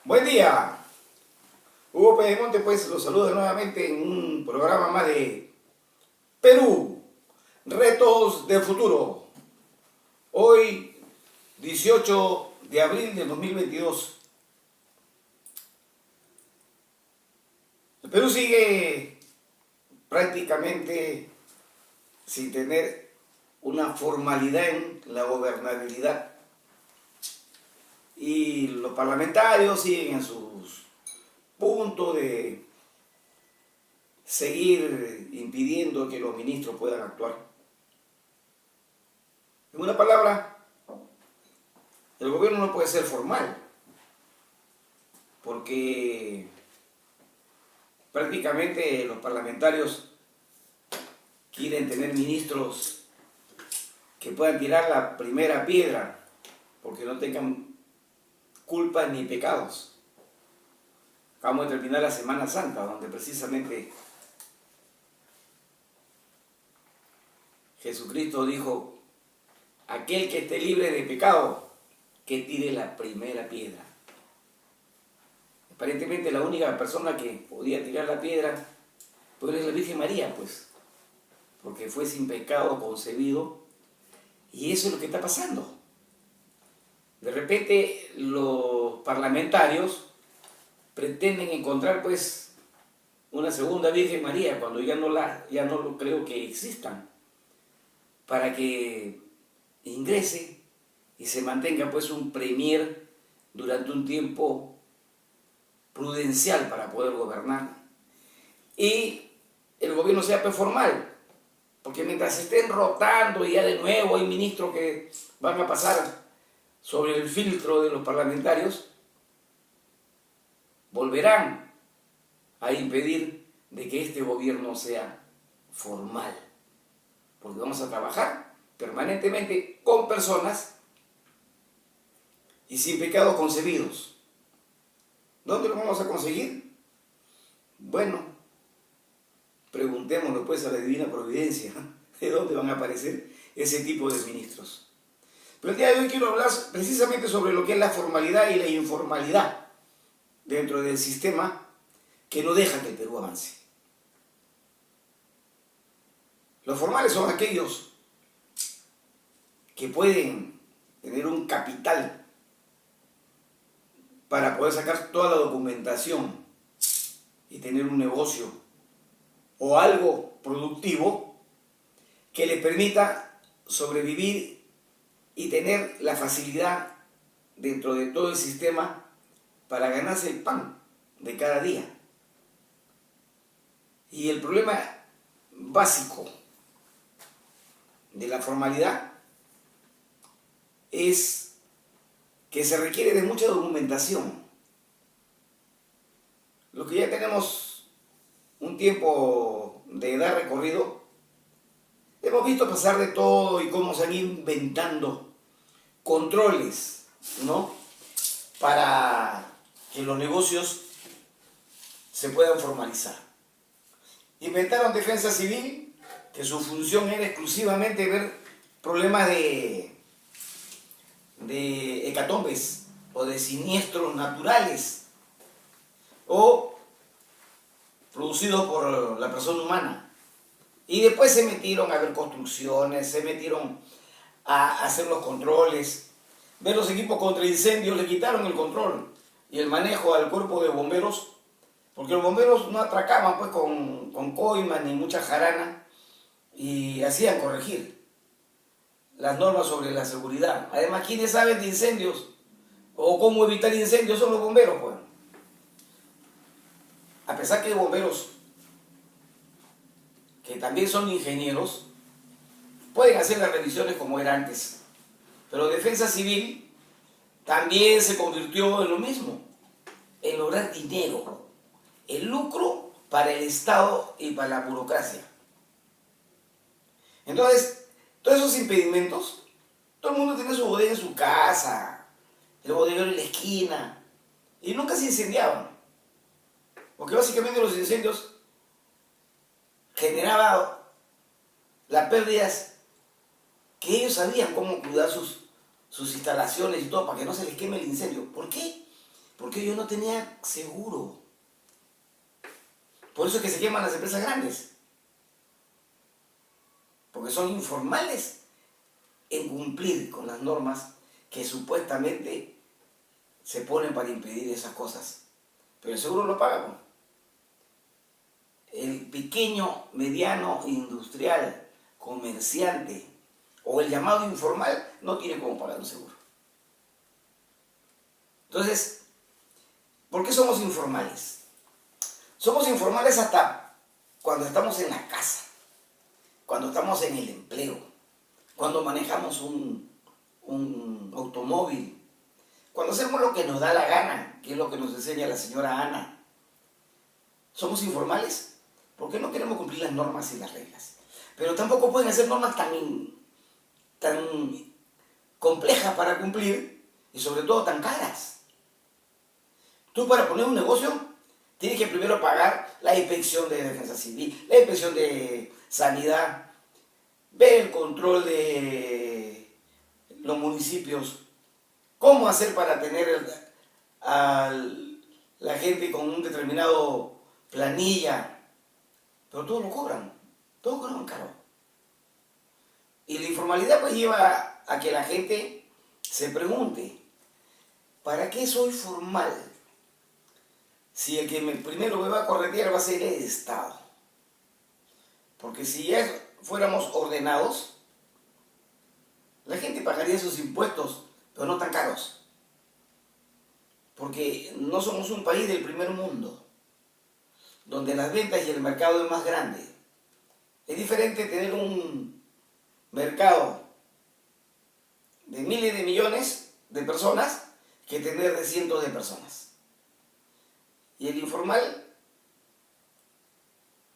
Buen día, Hugo Pedemonte, pues los saluda nuevamente en un programa más de Perú, Retos del Futuro. Hoy, 18 de abril de 2022. El Perú sigue prácticamente sin tener una formalidad en la gobernabilidad. Y los parlamentarios siguen en sus puntos de seguir impidiendo que los ministros puedan actuar. En una palabra, el gobierno no puede ser formal, porque prácticamente los parlamentarios quieren tener ministros que puedan tirar la primera piedra, porque no tengan culpas ni pecados. Acabamos de terminar la Semana Santa, donde precisamente Jesucristo dijo: aquel que esté libre de pecado, que tire la primera piedra. Aparentemente la única persona que podía tirar la piedra pues es la Virgen María, pues, porque fue sin pecado concebido, y eso es lo que está pasando. De repente los parlamentarios pretenden encontrar pues una segunda Virgen María cuando ya no lo creo que existan, para que ingrese y se mantenga pues un premier durante un tiempo prudencial para poder gobernar, y el gobierno sea pues formal, porque mientras estén rotando y ya de nuevo hay ministros que van a pasar sobre el filtro de los parlamentarios, volverán a impedir de que este gobierno sea formal, porque vamos a trabajar permanentemente con personas y sin pecados concebidos. ¿Dónde lo vamos a conseguir? Bueno, preguntémonos pues a la divina providencia, ¿de dónde van a aparecer ese tipo de ministros? Pero el día de hoy quiero hablar precisamente sobre lo que es la formalidad y la informalidad dentro del sistema que no deja que el Perú avance. Los formales son aquellos que pueden tener un capital para poder sacar toda la documentación y tener un negocio o algo productivo que les permita sobrevivir y tener la facilidad dentro de todo el sistema para ganarse el pan de cada día. Y el problema básico de la formalidad es que se requiere de mucha documentación. Los que ya tenemos un tiempo de edad recorrido, hemos visto pasar de todo y cómo se han ido inventando controles, ¿no?, para que los negocios se puedan formalizar. Inventaron defensa civil, que su función era exclusivamente ver problemas de hecatombes o de siniestros naturales o producidos por la persona humana. Y después se metieron a ver construcciones, se metieron a hacer los controles, ver los equipos contra incendios, le quitaron el control y el manejo al cuerpo de bomberos, porque los bomberos no atracaban pues con coimas ni mucha jarana, y hacían corregir las normas sobre la seguridad. Además, ¿quiénes saben de incendios o cómo evitar incendios? Son los bomberos, pues. A pesar que hay bomberos que también son ingenieros, pueden hacer las revisiones como era antes. Pero Defensa Civil también se convirtió en lo mismo, en lograr dinero, el lucro para el Estado y para la burocracia. Entonces, todos esos impedimentos, todo el mundo tenía su bodega en su casa, el bodeguero en la esquina, y nunca se incendiaban. Porque básicamente los incendios generaban las pérdidas que ellos sabían cómo cuidar sus instalaciones y todo para que no se les queme el incendio. ¿Por qué? Porque yo no tenía seguro. Por eso es que se queman las empresas grandes. Porque son informales en cumplir con las normas que supuestamente se ponen para impedir esas cosas. Pero el seguro lo paga, pues. El pequeño, mediano, industrial, comerciante o el llamado informal no tiene cómo pagar un seguro. Entonces, ¿por qué somos informales? Somos informales hasta cuando estamos en la casa, cuando estamos en el empleo, cuando manejamos un automóvil, cuando hacemos lo que nos da la gana, que es lo que nos enseña la señora Ana. Somos informales porque no queremos cumplir las normas y las reglas. Pero tampoco pueden hacer normas tan complejas para cumplir y sobre todo tan caras. Tú para poner un negocio tienes que primero pagar la inspección de defensa civil, la inspección de sanidad, ver el control de los municipios, cómo hacer para tener a la gente con un determinado planilla, pero todo cobran caro. Y la informalidad pues lleva a que la gente se pregunte, ¿para qué soy formal? Si el que primero me va a corretear va a ser el Estado. Porque si ya fuéramos ordenados, la gente pagaría sus impuestos, pero no tan caros. Porque no somos un país del primer mundo, donde las ventas y el mercado es más grande. Es diferente tener un mercado de miles de millones de personas que tener de cientos de personas. Y el informal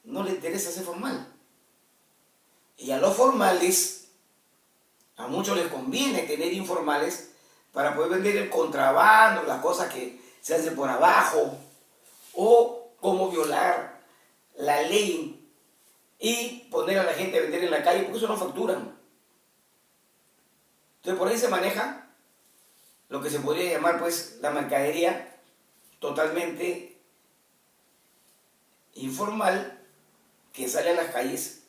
no le interesa ser formal. Y a los formales, a muchos les conviene tener informales para poder vender el contrabando, las cosas que se hacen por abajo, o cómo violar la ley y poner a la gente a vender en la calle, porque eso no facturan. Entonces por ahí se maneja lo que se podría llamar pues la mercadería totalmente informal que sale a las calles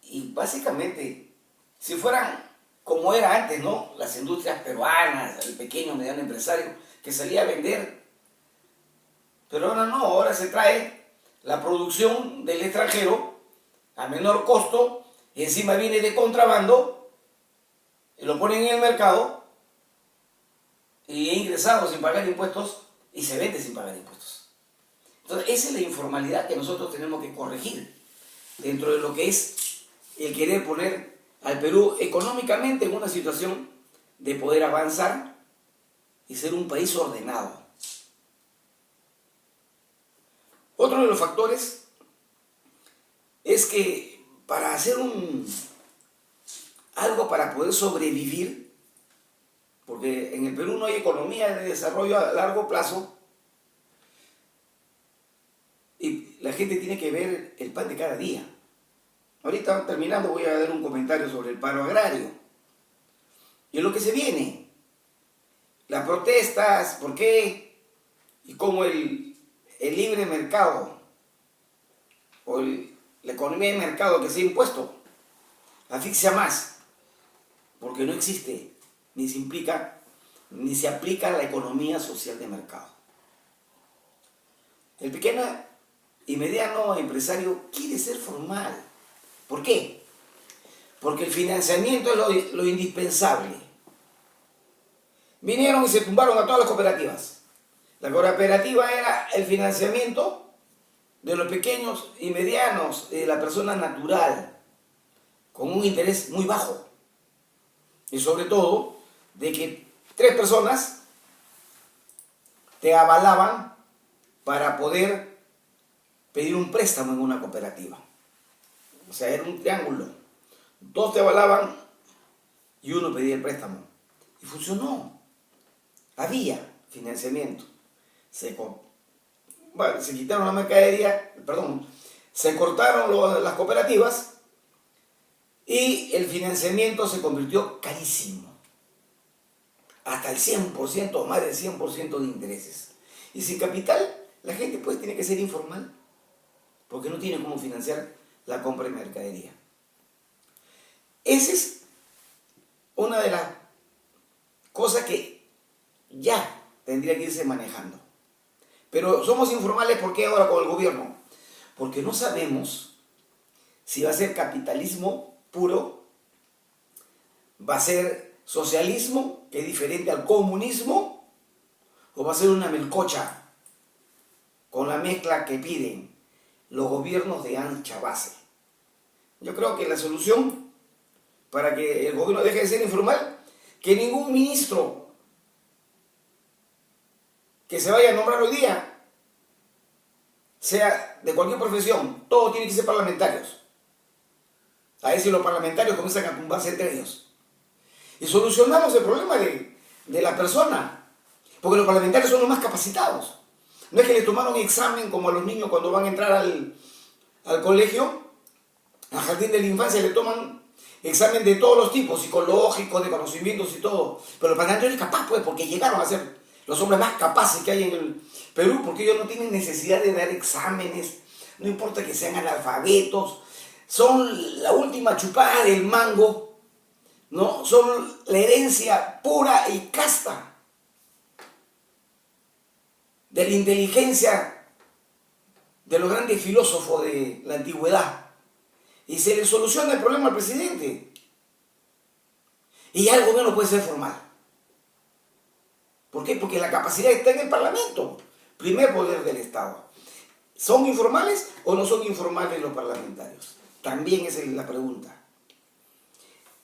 y básicamente si fueran como era antes, ¿no? Las industrias peruanas, el pequeño mediano empresario que salía a vender, pero ahora no, ahora se trae la producción del extranjero a menor costo y encima viene de contrabando y lo ponen en el mercado y es ingresado sin pagar impuestos y se vende sin pagar impuestos. Entonces, esa es la informalidad que nosotros tenemos que corregir dentro de lo que es el querer poner al Perú económicamente en una situación de poder avanzar y ser un país ordenado. Otro de los factores es que para hacer algo para poder sobrevivir, porque en el Perú no hay economía de desarrollo a largo plazo, y la gente tiene que ver el pan de cada día. Ahorita terminando voy a dar un comentario sobre el paro agrario. Y en lo que se viene, las protestas, ¿por qué? Y cómo el libre mercado o la economía de mercado que se ha impuesto asfixia más, porque no existe, ni se implica, ni se aplica la economía social de mercado. El pequeño y mediano empresario quiere ser formal. ¿Por qué? Porque el financiamiento es lo indispensable. Vinieron y se tumbaron a todas las cooperativas. La cooperativa era el financiamiento de los pequeños y medianos, de la persona natural, con un interés muy bajo. Y sobre todo, de que 3 personas te avalaban para poder pedir un préstamo en una cooperativa. O sea, era un triángulo. 2 te avalaban y 1 pedía el préstamo. Y funcionó. Había financiamiento. Se quitaron la mercadería, se cortaron las cooperativas y el financiamiento se convirtió carísimo. hasta el 100% o más del 100% de intereses. Y sin capital, la gente pues tiene que ser informal, porque no tiene cómo financiar la compra de mercadería. Esa es una de las cosas que ya tendría que irse manejando. Pero somos informales, ¿por qué ahora con el gobierno? Porque no sabemos si va a ser capitalismo puro, va a ser socialismo, que es diferente al comunismo, o va a ser una melcocha con la mezcla que piden los gobiernos de ancha base. Yo creo que la solución para que el gobierno deje de ser informal, que ningún ministro que se vaya a nombrar hoy día sea de cualquier profesión, todos tienen que ser parlamentarios. A ver si los parlamentarios comienzan a tumbarse entre ellos. Y solucionamos el problema de la persona, porque los parlamentarios son los más capacitados. No es que le tomaron examen como a los niños cuando van a entrar al colegio, al jardín de la infancia, le toman examen de todos los tipos, psicológicos, de conocimientos y todo. Pero los parlamentarios es capaz, pues, porque llegaron a ser los hombres más capaces que hay en el Perú, porque ellos no tienen necesidad de dar exámenes, no importa que sean analfabetos, son la última chupada del mango, ¿no? Son la herencia pura y casta de la inteligencia de los grandes filósofos de la antigüedad. Y se le soluciona el problema al presidente. Y ya el gobierno puede ser formal. ¿Por qué? Porque la capacidad está en el Parlamento, primer poder del Estado. ¿Son informales o no son informales los parlamentarios? También esa es la pregunta.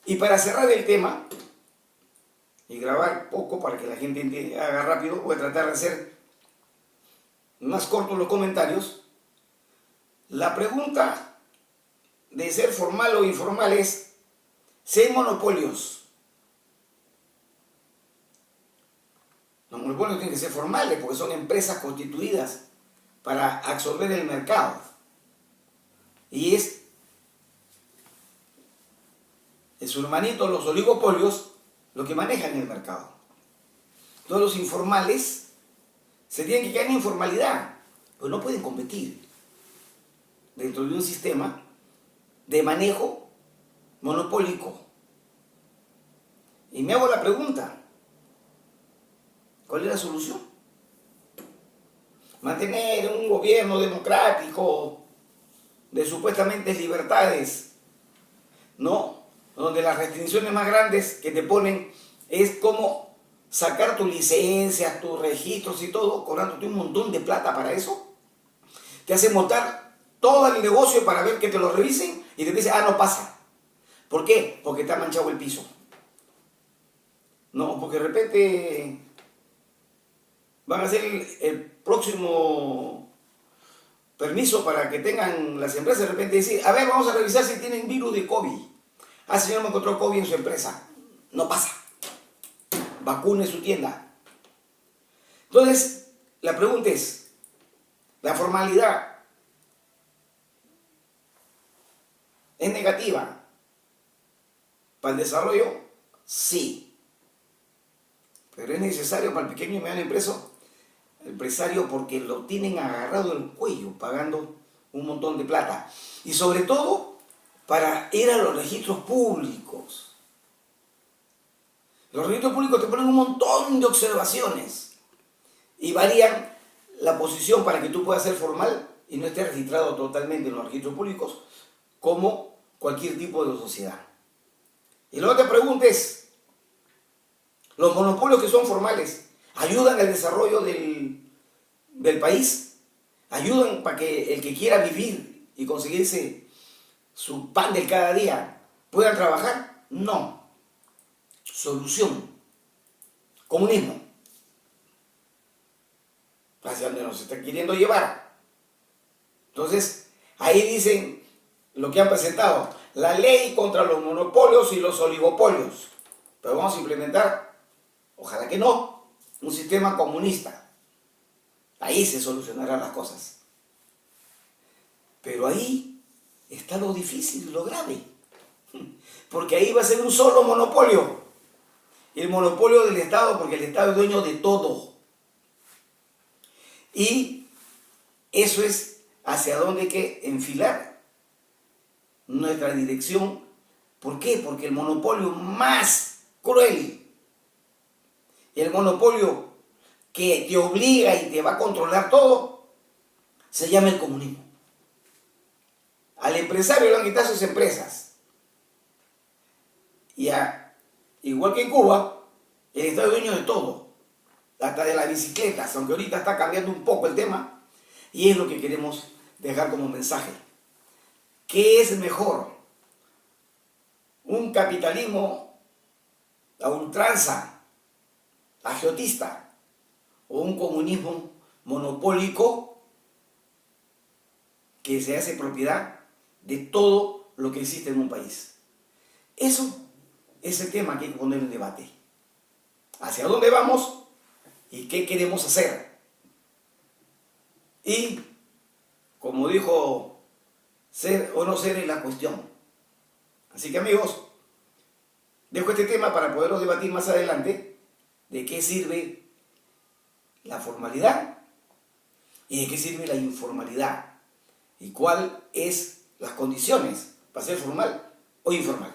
Y para cerrar el tema, y grabar poco para que la gente haga rápido, voy a tratar de hacer más cortos los comentarios. La pregunta de ser formal o informal es si hay monopolios. Los monopolios tienen que ser formales porque son empresas constituidas para absorber el mercado. Y es su hermanito, los oligopolios, lo que manejan el mercado. Todos los informales se tienen que quedar en informalidad, pues no pueden competir dentro de un sistema de manejo monopólico. Y me hago la pregunta, ¿cuál es la solución? Mantener un gobierno democrático de supuestamente libertades, ¿no? Donde las restricciones más grandes que te ponen es como sacar tus licencias, tus registros y todo, cobrándote un montón de plata para eso. Te hacen montar todo el negocio para ver que te lo revisen y te dicen, no pasa. ¿Por qué? Porque te ha manchado el piso. No, porque de repente van a hacer el próximo permiso para que tengan las empresas, de repente decir, a ver, vamos a revisar si tienen virus de COVID. Señor, me encontró COVID en su empresa. No pasa. Vacune su tienda. Entonces, la pregunta es, ¿la formalidad es negativa para el desarrollo? Sí. Pero es necesario para el pequeño y mediano empresario porque lo tienen agarrado el cuello, pagando un montón de plata. Y sobre todo, para ir a los registros públicos. Los registros públicos te ponen un montón de observaciones y varían la posición para que tú puedas ser formal y no estés registrado totalmente en los registros públicos como cualquier tipo de sociedad. Y luego te preguntes, ¿los monopolios que son formales ayudan al desarrollo del país? ¿Ayudan para que el que quiera vivir y conseguirse su pan de cada día puedan trabajar? No. Solución. Comunismo. Hacia donde nos está queriendo llevar. Entonces, ahí dicen lo que han presentado, la ley contra los monopolios y los oligopolios. Pero vamos a implementar, ojalá que no, un sistema comunista. Ahí se solucionarán las cosas. Pero ahí está lo difícil, lo grave. Porque ahí va a ser un solo monopolio. el monopolio del Estado, porque el Estado es dueño de todo. Y eso es hacia dónde hay que enfilar nuestra dirección. ¿Por qué? Porque el monopolio más cruel, el monopolio que te obliga y te va a controlar todo, se llama el comunismo. Al empresario le han quitado sus empresas. Y igual que en Cuba, el Estado es dueño de todo, hasta de las bicicletas, aunque ahorita está cambiando un poco el tema, y es lo que queremos dejar como mensaje. ¿Qué es mejor? ¿Un capitalismo a ultranza, agiotista, o un comunismo monopólico que se hace propiedad de todo lo que existe en un país? Eso es el tema que hay que poner en debate. ¿Hacia dónde vamos y qué queremos hacer? Y, como dijo, ser o no ser es la cuestión. Así que, amigos, dejo este tema para poderlo debatir más adelante, de qué sirve la formalidad y de qué sirve la informalidad y cuáles son las condiciones para ser formal o informal.